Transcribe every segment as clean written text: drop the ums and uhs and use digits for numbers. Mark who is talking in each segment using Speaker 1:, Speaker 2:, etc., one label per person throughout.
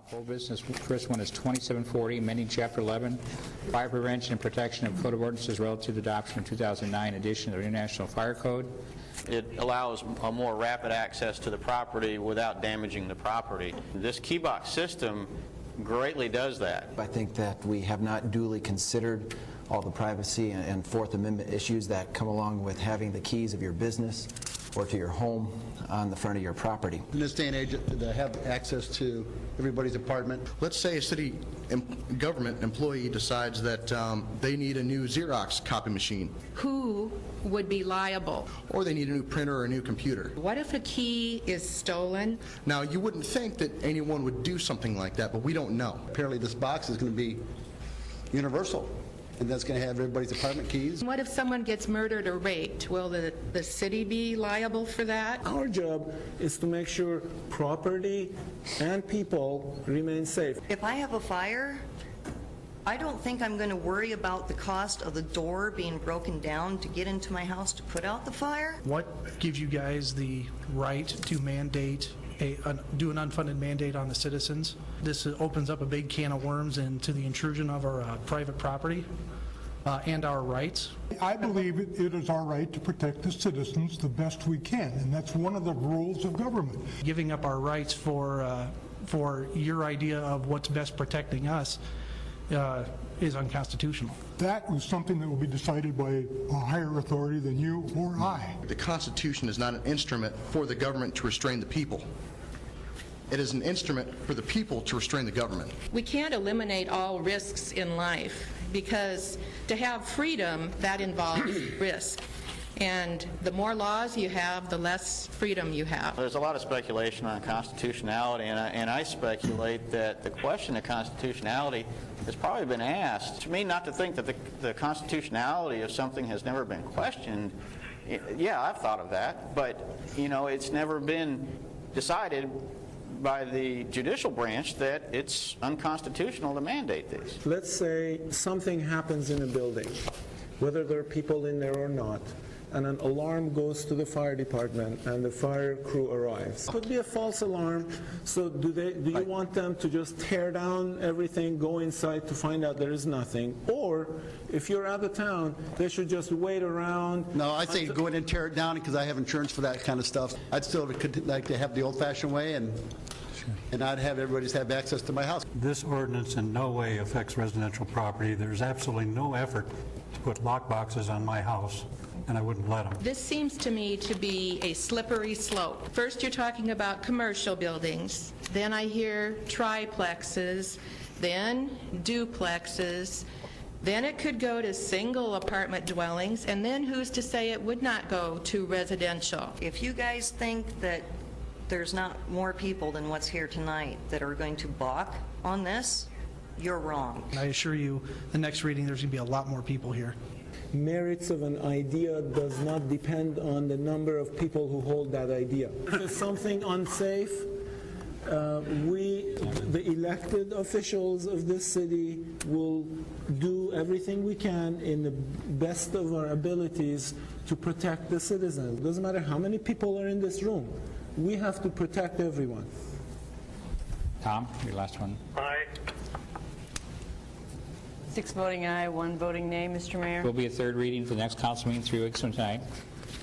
Speaker 1: Full business. First one is 2740, amending Chapter 11, Fire Prevention and Protection of Code of Ordinances relative to the adoption of 2009 edition of the International Fire Code.
Speaker 2: It allows a more rapid access to the property without damaging the property. This key box system greatly does that.
Speaker 3: I think that we have not duly considered all the privacy and Fourth Amendment issues that come along with having the keys of your business or to your home on the front of your property.
Speaker 4: In this day and age, to have access to everybody's apartment. Let's say a city government employee decides that they need a new Xerox copy machine.
Speaker 5: Who would be liable?
Speaker 4: Or they need a new printer or a new computer.
Speaker 5: What if a key is stolen?
Speaker 4: Now, you wouldn't think that anyone would do something like that, but we don't know. Apparently this box is going to be universal, and that's going to have everybody's apartment keys.
Speaker 5: What if someone gets murdered or raped? Will the city be liable for that?
Speaker 6: Our job is to make sure property and people remain safe.
Speaker 7: If I have a fire, I don't think I'm going to worry about the cost of the door being broken down to get into my house to put out the fire.
Speaker 8: What gives you guys the right to mandate, do an unfunded mandate on the citizens? This opens up a big can of worms into the intrusion of our private property and our rights.
Speaker 9: I believe it is our right to protect the citizens the best we can, and that's one of the rules of government.
Speaker 8: Giving up our rights for your idea of what's best protecting us is unconstitutional.
Speaker 9: That is something that will be decided by a higher authority than you or I.
Speaker 4: The Constitution is not an instrument for the government to restrain the people. It is an instrument for the people to restrain the government.
Speaker 5: We can't eliminate all risks in life, because to have freedom, that involves risk. And the more laws you have, the less freedom you have.
Speaker 2: There's a lot of speculation on constitutionality, and I speculate that the question of constitutionality has probably been asked. To me, not to think that the constitutionality of something has never been questioned, yeah, I've thought of that, but, you know, it's never been decided by the judicial branch that it's unconstitutional to mandate these.
Speaker 6: Let's say something happens in a building, whether there are people in there or not, and an alarm goes to the fire department and the fire crew arrives. It could be a false alarm, so do you want them to just tear down everything, go inside to find out there is nothing? Or if you're out of town, they should just wait around?
Speaker 4: No, I think go in and tear it down, because I have insurance for that kind of stuff. I'd still like to have the old-fashioned way, and I'd have everybody have access to my house.
Speaker 10: This ordinance in no way affects residential property. There's absolutely no effort to put lock boxes on my house, and I wouldn't let them.
Speaker 5: This seems to me to be a slippery slope. First you're talking about commercial buildings, then I hear triplexes, then duplexes, then it could go to single apartment dwellings, and then who's to say it would not go to residential?
Speaker 7: If you guys think that there's not more people than what's here tonight that are going to balk on this, you're wrong.
Speaker 8: I assure you, the next reading, there's going to be a lot more people here.
Speaker 6: Merits of an idea does not depend on the number of people who hold that idea. If it's something unsafe, we, the elected officials of this city, will do everything we can in the best of our abilities to protect the citizens. It doesn't matter how many people are in this room. We have to protect everyone.
Speaker 1: Tom, your last one.
Speaker 11: Aye.
Speaker 12: 6 voting aye, 1 voting nay, Mr. Mayor.
Speaker 1: Will be a third reading for the next council meeting 3 weeks from tonight,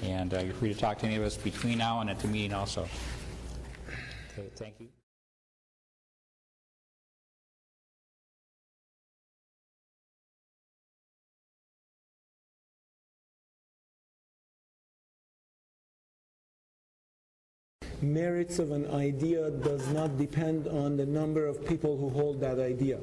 Speaker 1: and you're free to talk to any of us between now and at the meeting also. Okay, thank you.
Speaker 6: Merits of an idea does not depend on the number of people who hold that idea.